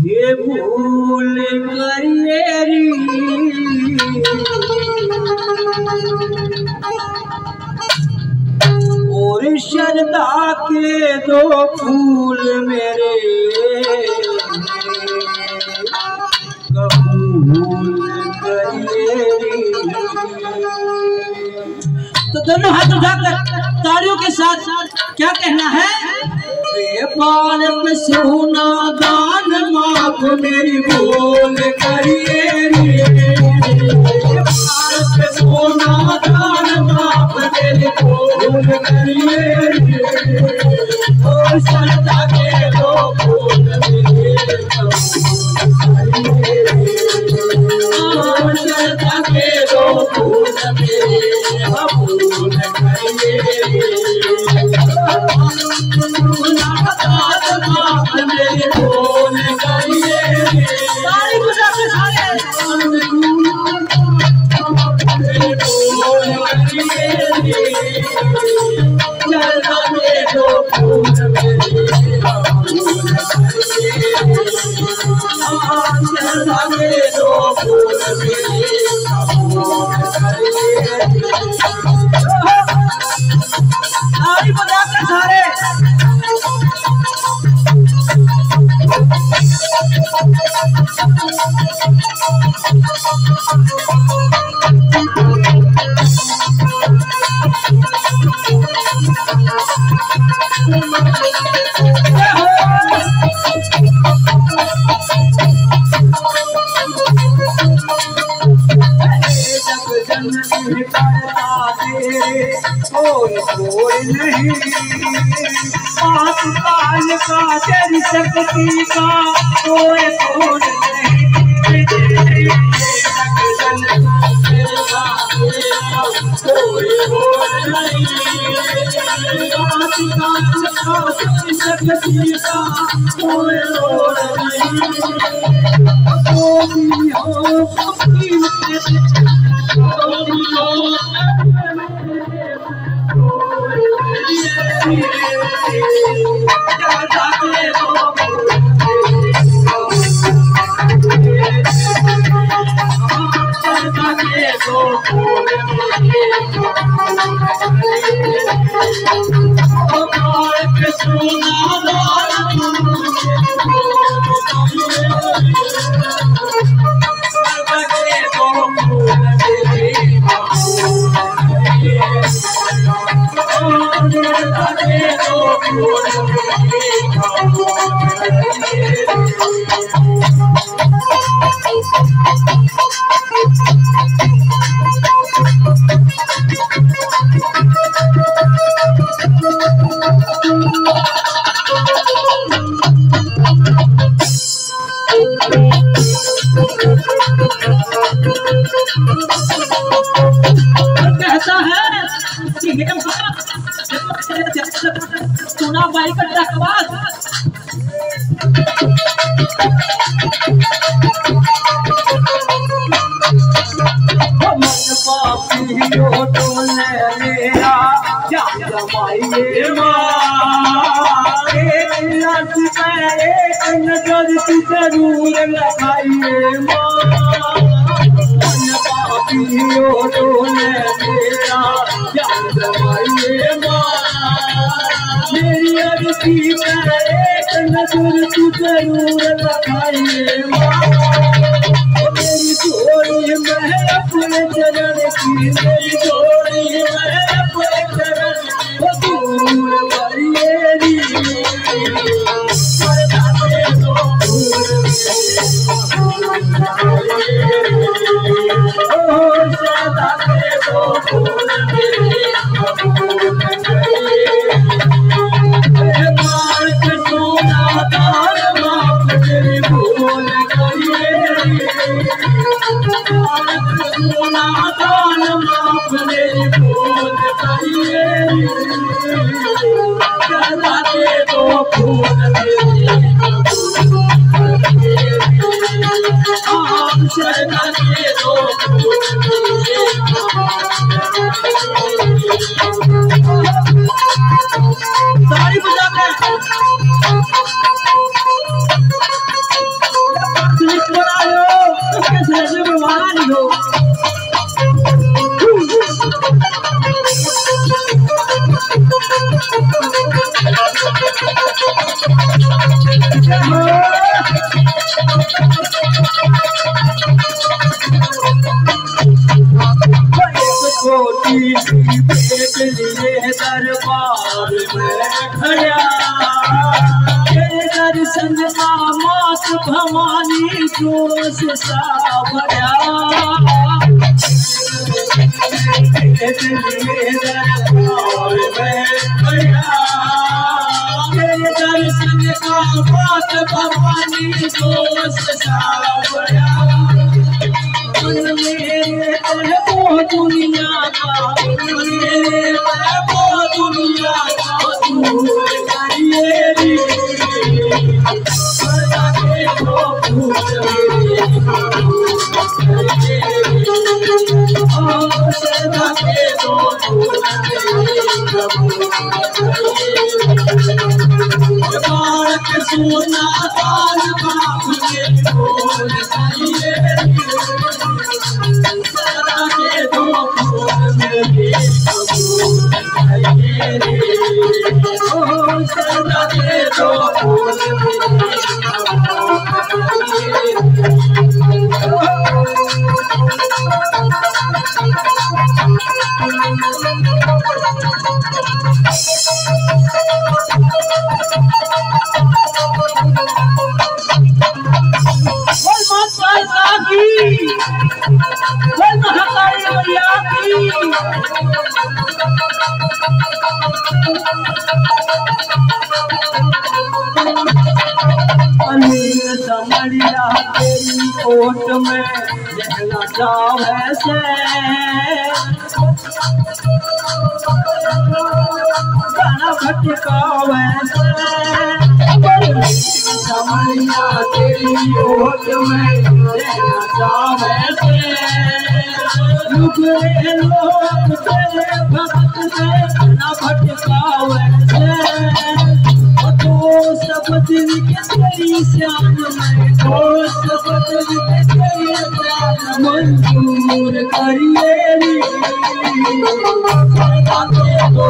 ये भूल करिए और श्रद्धा के दो फूल मेरे कबूल करिए। तो दोनों हाथ उठाकर तालियों के साथ क्या कहना है? पान पे सोना दान माफ मेरी भूल करिए। पान पे सोना दान माफ मेरी भूल करिए। और श्रद्धा के दो फूल मेरे और श्रद्धा के दो फूल मेरे कबूल करिए। मेरे बोल करिए सारी बुझा के सारे मेरे बोल करिए। चलता के दो फूल मेरे कबूल करिए। चलता के दो फूल मेरे कबूल करिए। सारी बुझा के सारे कोई नहीं पाँच काल का तेरी शक्ति का कोई तोड़ नहीं। कोई तोड़ नहीं पाँच काल का तेरी शक्ति का कोई तोड़ कहता है सुना भाई का टकवास पापियों टोले मेरा जान जमाइए एक नजर की जरूर लगाइए पापियों टोले मेरा जान जमाइए मेरी अर्जी पर एक नजर की जरूर लगाइए मेरी जोड़ी में अपने चरण की मेरी जोड़ी में अपने चरण दूर बरिएरी सारी बजा खड़ा दर्शन का मात भवानी जोश सावरा दर्शन का मात भवानी जोश सावरा वो दुनिया का वो दुनिया का दूर करिए सदा के दो सदा के दो बालक सोना बाल बाप के बोल करिए सदा के दो सदा के दो समरिया तेरी कोट में रहना चाहे से गाना भटकावे से समरिया तेरी कोट में रहना चाहे से लुगरे लोग तेरे भक्त से गाना भटकावे से सब दिन के तेरी श्याम में सब दिन के तेरी श्याम मंजूर करिए सदा के दो